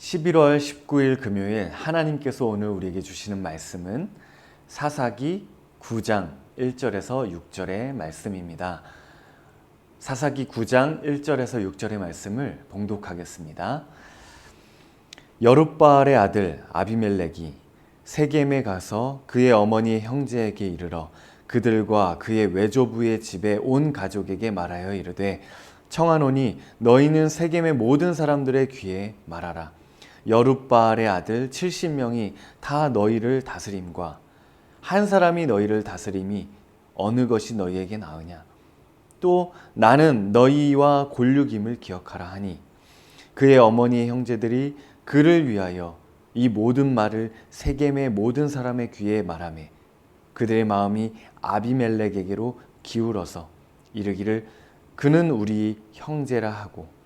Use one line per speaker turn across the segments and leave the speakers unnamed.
11월 19일 금요일 하나님께서 오늘 우리에게 주시는 말씀은 사사기 9장 1절에서 6절의 말씀입니다. 사사기 9장 1절에서 6절의 말씀을 봉독하겠습니다. 여룻바알의 아들 아비멜렉이 세겜에 가서 그의 어머니 형제에게 이르러 그들과 그의 외조부의 집에 온 가족에게 말하여 이르되 청하노니 너희는 세겜의 모든 사람들의 귀에 말하라. 여룻바알의 아들 70명이 다 너희를 다스림과 한 사람이 너희를 다스림이 어느 것이 너희에게 나으냐. 또 나는 너희와 골육임을 기억하라 하니 그의 어머니의 형제들이 그를 위하여 이 모든 말을 세겜의 모든 사람의 귀에 말하매 그들의 마음이 아비멜렉에게로 기울어서 이르기를 그는 우리 형제라 하고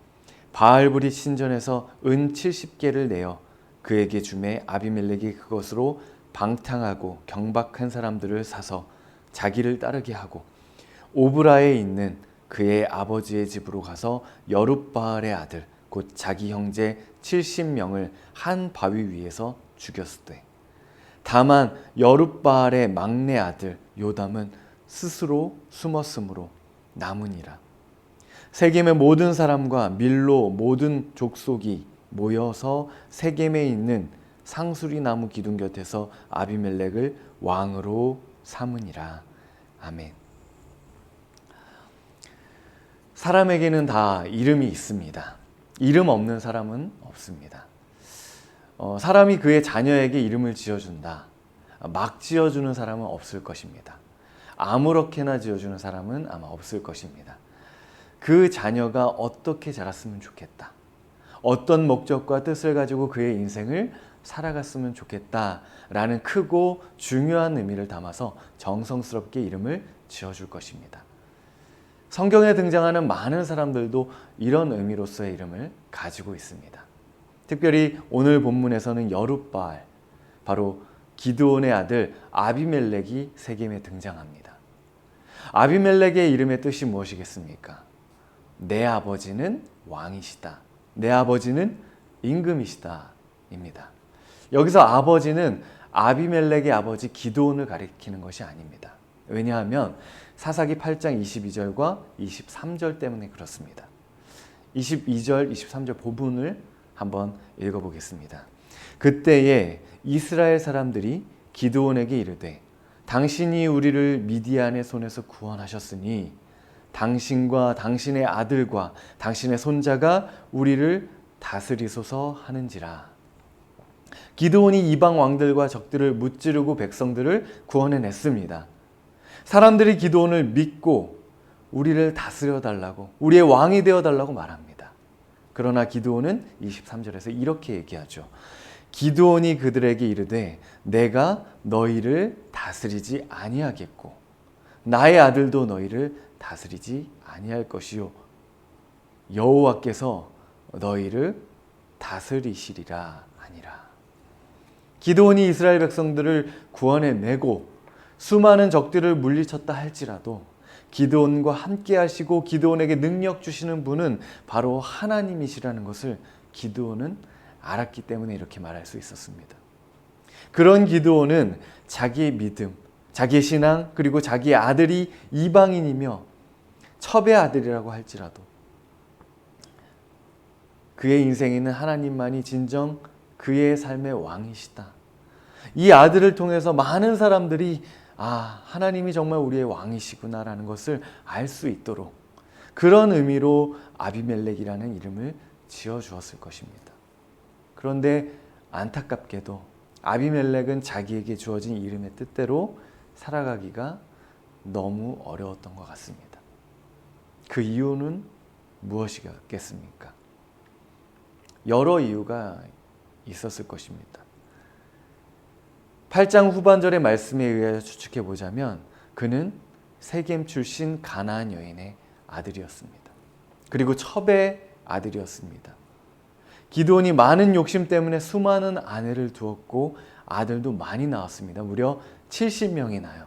바알브리 신전에서 은 70개를 내어 그에게 주매 아비멜렉이 그것으로 방탕하고 경박한 사람들을 사서 자기를 따르게 하고 오브라에 있는 그의 아버지의 집으로 가서 여룻바알의 아들 곧 자기 형제 70명을 한 바위 위에서 죽였으되 다만 여룻바알의 막내 아들 요담은 스스로 숨었으므로 남으니라. 세겜의 모든 사람과 밀로 모든 족속이 모여서 세겜에 있는 상수리 나무 기둥 곁에서 아비멜렉을 왕으로 삼으니라. 아멘. 사람에게는 다 이름이 있습니다. 이름 없는 사람은 없습니다. 사람이 그의 자녀에게 이름을 지어준다. 막 지어주는 사람은 없을 것입니다. 아무렇게나 지어주는 사람은 아마 없을 것입니다. 그 자녀가 어떻게 자랐으면 좋겠다. 어떤 목적과 뜻을 가지고 그의 인생을 살아갔으면 좋겠다라는 크고 중요한 의미를 담아서 정성스럽게 이름을 지어줄 것입니다. 성경에 등장하는 많은 사람들도 이런 의미로서의 이름을 가지고 있습니다. 특별히 오늘 본문에서는 여룻바알, 바로 기드온의 아들 아비멜렉이 세겜에 등장합니다. 아비멜렉의 이름의 뜻이 무엇이겠습니까? 내 아버지는 왕이시다. 내 아버지는 임금이시다. 입니다. 여기서 아버지는 아비멜렉의 아버지 기드온을 가리키는 것이 아닙니다. 왜냐하면 사사기 8장 22절과 23절 때문에 그렇습니다. 22절, 23절 부분을 한번 읽어보겠습니다. 그때에 이스라엘 사람들이 기드온에게 이르되 당신이 우리를 미디안의 손에서 구원하셨으니 당신과 당신의 아들과 당신의 손자가 우리를 다스리소서 하는지라. 기드온이 이방 왕들과 적들을 무찌르고 백성들을 구원해냈습니다. 사람들이 기드온을 믿고 우리를 다스려달라고, 우리의 왕이 되어달라고 말합니다. 그러나 기드온은 23절에서 이렇게 얘기하죠. 기드온이 그들에게 이르되 내가 너희를 다스리지 아니하겠고 나의 아들도 너희를 다스리지 아니할 것이요 여호와께서 너희를 다스리시리라 하니라. 기드온이 이스라엘 백성들을 구원해내고 수많은 적들을 물리쳤다 할지라도 기드온과 함께 하시고 기드온에게 능력 주시는 분은 바로 하나님이시라는 것을 기드온은 알았기 때문에 이렇게 말할 수 있었습니다. 그런 기드온은 자기의 믿음, 자기의 신앙, 그리고 자기의 아들이 이방인이며 첩의 아들이라고 할지라도 그의 인생에는 하나님만이 진정 그의 삶의 왕이시다. 이 아들을 통해서 많은 사람들이 하나님이 정말 우리의 왕이시구나라는 것을 알 수 있도록 그런 의미로 아비멜렉이라는 이름을 지어주었을 것입니다. 그런데 안타깝게도 아비멜렉은 자기에게 주어진 이름의 뜻대로 살아가기가 너무 어려웠던 것 같습니다. 그 이유는 무엇이겠습니까? 여러 이유가 있었을 것입니다. 8장 후반절의 말씀에 의해 추측해 보자면 그는 세겜 출신 가나안 여인의 아들이었습니다. 그리고 첩의 아들이었습니다. 기드온이 많은 욕심 때문에 수많은 아내를 두었고 아들도 많이 낳았습니다. 무려 70명이나요.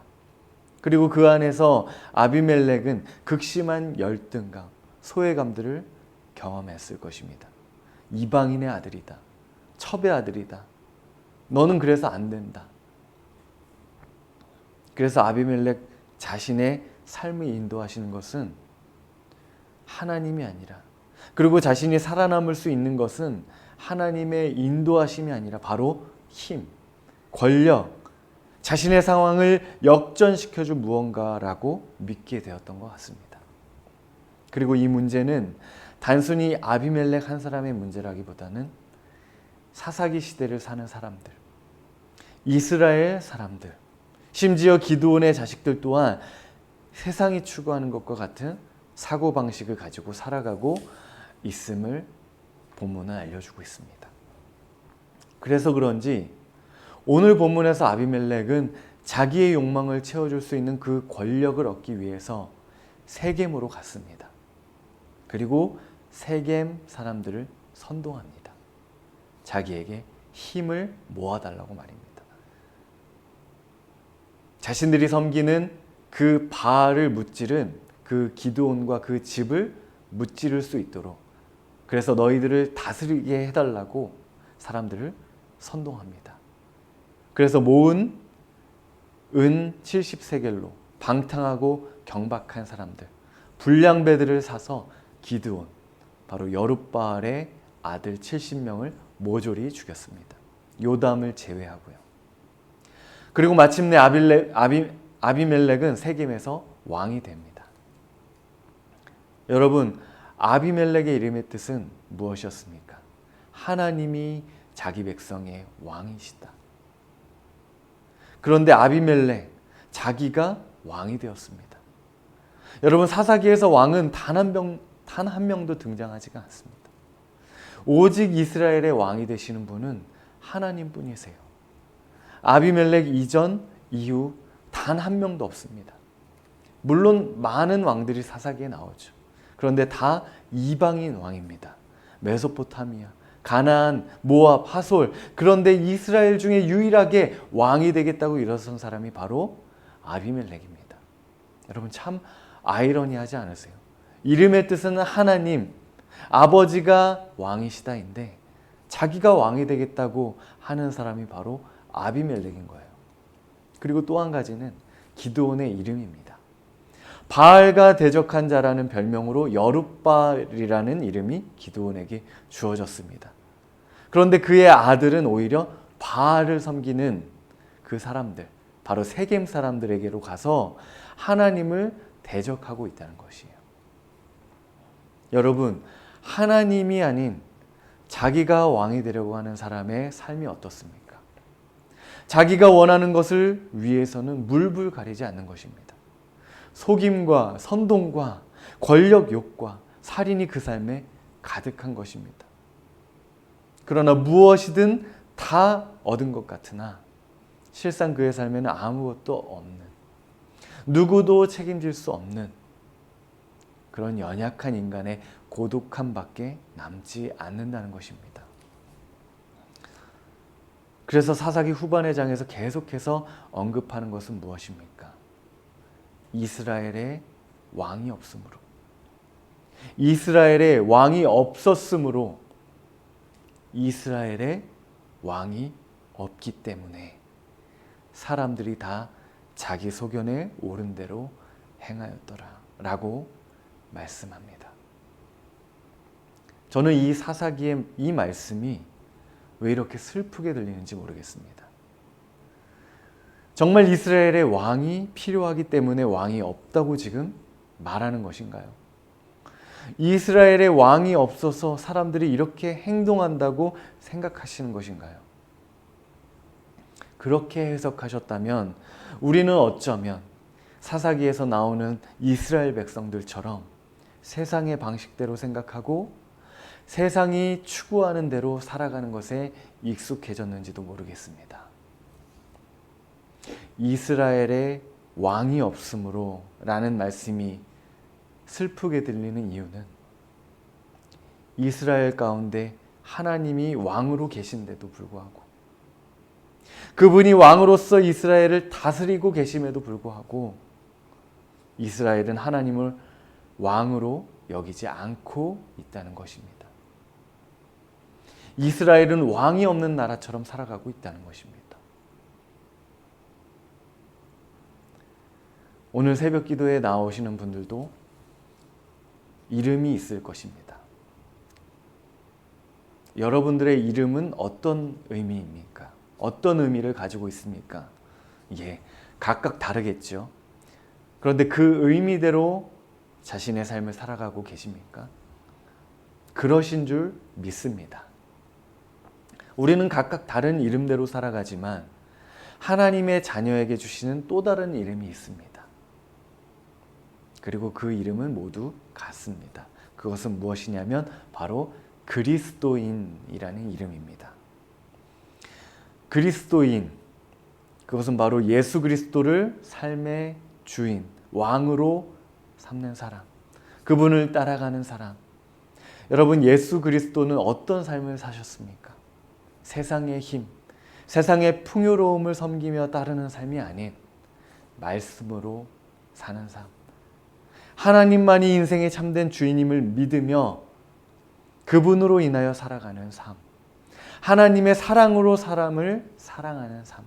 그리고 그 안에서 아비멜렉은 극심한 열등감, 소외감들을 경험했을 것입니다. 이방인의 아들이다. 첩의 아들이다. 너는 그래서 안 된다. 그래서 아비멜렉 자신의 삶을 인도하시는 것은 하나님이 아니라, 그리고 자신이 살아남을 수 있는 것은 하나님의 인도하심이 아니라 바로 힘, 권력, 자신의 상황을 역전시켜줄 무언가라고 믿게 되었던 것 같습니다. 그리고 이 문제는 단순히 아비멜렉 한 사람의 문제라기보다는 사사기 시대를 사는 사람들, 이스라엘 사람들, 심지어 기드온의 자식들 또한 세상이 추구하는 것과 같은 사고방식을 가지고 살아가고 있음을 본문은 알려주고 있습니다. 그래서 그런지 오늘 본문에서 아비멜렉은 자기의 욕망을 채워줄 수 있는 그 권력을 얻기 위해서 세겜으로 갔습니다. 그리고 세겜 사람들을 선동합니다. 자기에게 힘을 모아달라고 말입니다. 자신들이 섬기는 그 바알을 무찌른 그 기드온과 그 집을 무찌를 수 있도록, 그래서 너희들을 다스리게 해달라고 사람들을 선동합니다. 그래서 모은 은 70세겔로 방탕하고 경박한 사람들, 불량배들을 사서 기드온, 바로 여룻바알의 아들 70명을 모조리 죽였습니다. 요담을 제외하고요. 그리고 마침내 아비멜렉은 세겜에서 왕이 됩니다. 여러분, 아비멜렉의 이름의 뜻은 무엇이었습니까? 하나님이 자기 백성의 왕이시다. 그런데 아비멜렉, 자기가 왕이 되었습니다. 여러분, 사사기에서 왕은 단 한 명도 등장하지가 않습니다. 오직 이스라엘의 왕이 되시는 분은 하나님뿐이세요. 아비멜렉 이전, 이후 단 한 명도 없습니다. 물론 많은 왕들이 사사기에 나오죠. 그런데 다 이방인 왕입니다. 메소포타미아, 가나안, 모압, 하솔. 그런데 이스라엘 중에 유일하게 왕이 되겠다고 일어선 사람이 바로 아비멜렉입니다. 여러분, 참 아이러니하지 않으세요? 이름의 뜻은 하나님, 아버지가 왕이시다인데 자기가 왕이 되겠다고 하는 사람이 바로 아비멜렉인 거예요. 그리고 또 한 가지는 기드온의 이름입니다. 바알과 대적한 자라는 별명으로 여룻바알이라는 이름이 기드온에게 주어졌습니다. 그런데 그의 아들은 오히려 바알을 섬기는 그 사람들, 바로 세겜 사람들에게로 가서 하나님을 대적하고 있다는 것이에요. 여러분, 하나님이 아닌 자기가 왕이 되려고 하는 사람의 삶이 어떻습니까? 자기가 원하는 것을 위해서는 물불 가리지 않는 것입니다. 속임과 선동과 권력욕과 살인이 그 삶에 가득한 것입니다. 그러나 무엇이든 다 얻은 것 같으나 실상 그의 삶에는 아무것도 없는, 누구도 책임질 수 없는 그런 연약한 인간의 고독함밖에 남지 않는다는 것입니다. 그래서 사사기 후반의 장에서 계속해서 언급하는 것은 무엇입니까? 이스라엘의 왕이 없으므로, 이스라엘의 왕이 없었으므로, 이스라엘의 왕이 없기 때문에 사람들이 다 자기 소견에 옳은 대로 행하였더라 라고 말씀합니다. 저는 이 사사기의 이 말씀이 왜 이렇게 슬프게 들리는지 모르겠습니다. 정말 이스라엘의 왕이 필요하기 때문에 왕이 없다고 지금 말하는 것인가요? 이스라엘의 왕이 없어서 사람들이 이렇게 행동한다고 생각하시는 것인가요? 그렇게 해석하셨다면 우리는 어쩌면 사사기에서 나오는 이스라엘 백성들처럼 세상의 방식대로 생각하고 세상이 추구하는 대로 살아가는 것에 익숙해졌는지도 모르겠습니다. 이스라엘의 왕이 없으므로 라는 말씀이 슬프게 들리는 이유는 이스라엘 가운데 하나님이 왕으로 계신데도 불구하고, 그분이 왕으로서 이스라엘을 다스리고 계심에도 불구하고 이스라엘은 하나님을 왕으로 여기지 않고 있다는 것입니다. 이스라엘은 왕이 없는 나라처럼 살아가고 있다는 것입니다. 오늘 새벽 기도에 나오시는 분들도 이름이 있을 것입니다. 여러분들의 이름은 어떤 의미입니까? 어떤 의미를 가지고 있습니까? 예, 각각 다르겠죠. 그런데 그 의미대로 자신의 삶을 살아가고 계십니까? 그러신 줄 믿습니다. 우리는 각각 다른 이름대로 살아가지만 하나님의 자녀에게 주시는 또 다른 이름이 있습니다. 그리고 그 이름은 모두 같습니다. 그것은 무엇이냐면 바로 그리스도인이라는 이름입니다. 그리스도인, 그것은 바로 예수 그리스도를 삶의 주인, 왕으로 삼는 사람, 그분을 따라가는 사람. 여러분, 예수 그리스도는 어떤 삶을 사셨습니까? 세상의 힘, 세상의 풍요로움을 섬기며 따르는 삶이 아닌 말씀으로 사는 삶. 하나님만이 인생의 참된 주인임을 믿으며 그분으로 인하여 살아가는 삶. 하나님의 사랑으로 사람을 사랑하는 삶.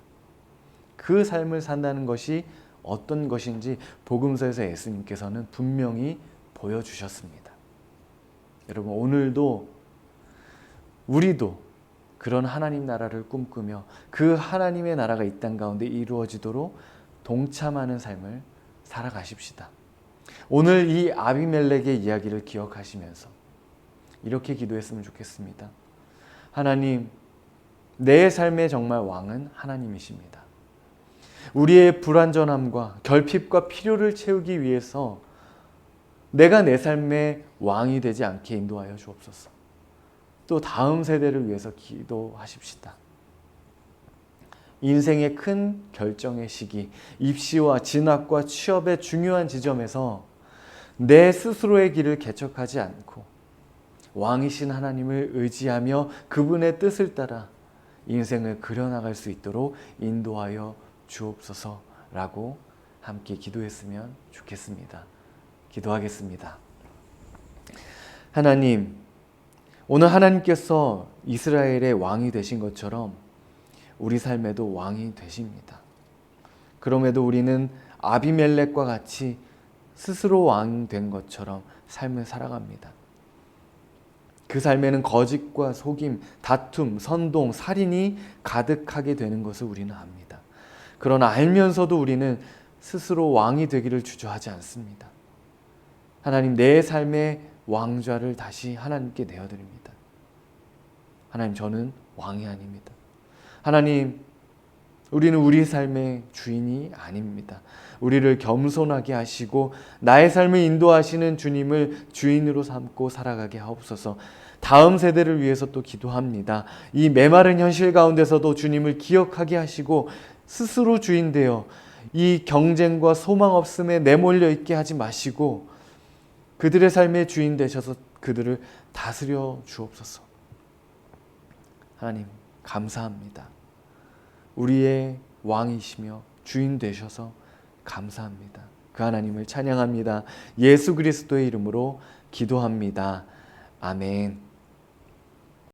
그 삶을 산다는 것이 어떤 것인지 복음서에서 예수님께서는 분명히 보여주셨습니다. 여러분, 오늘도 우리도 그런 하나님 나라를 꿈꾸며 그 하나님의 나라가 이 땅 가운데 이루어지도록 동참하는 삶을 살아가십시다. 오늘 이 아비멜렉의 이야기를 기억하시면서 이렇게 기도했으면 좋겠습니다. 하나님, 내 삶의 정말 왕은 하나님이십니다. 우리의 불완전함과 결핍과 필요를 채우기 위해서 내가 내 삶의 왕이 되지 않게 인도하여 주옵소서. 또 다음 세대를 위해서 기도하십시다. 인생의 큰 결정의 시기, 입시와 진학과 취업의 중요한 지점에서 내 스스로의 길을 개척하지 않고 왕이신 하나님을 의지하며 그분의 뜻을 따라 인생을 그려나갈 수 있도록 인도하여 주옵소서라고 함께 기도했으면 좋겠습니다. 기도하겠습니다. 하나님, 오늘 하나님께서 이스라엘의 왕이 되신 것처럼 우리 삶에도 왕이 되십니다. 그럼에도 우리는 아비멜렉과 같이 스스로 왕 된 것처럼 삶을 살아갑니다. 그 삶에는 거짓과 속임, 다툼, 선동, 살인이 가득하게 되는 것을 우리는 압니다. 그러나 알면서도 우리는 스스로 왕이 되기를 주저하지 않습니다. 하나님, 내 삶의 왕좌를 다시 하나님께 내어드립니다. 하나님, 저는 왕이 아닙니다. 하나님, 우리는 우리 삶의 주인이 아닙니다. 우리를 겸손하게 하시고 나의 삶을 인도하시는 주님을 주인으로 삼고 살아가게 하옵소서. 다음 세대를 위해서 또 기도합니다. 이 메마른 현실 가운데서도 주님을 기억하게 하시고 스스로 주인 되어 이 경쟁과 소망 없음에 내몰려 있게 하지 마시고 그들의 삶의 주인 되셔서 그들을 다스려 주옵소서. 하나님, 감사합니다. 우리의 왕이시며 주인 되셔서 감사합니다. 그 하나님을 찬양합니다. 예수 그리스도의 이름으로 기도합니다. 아멘.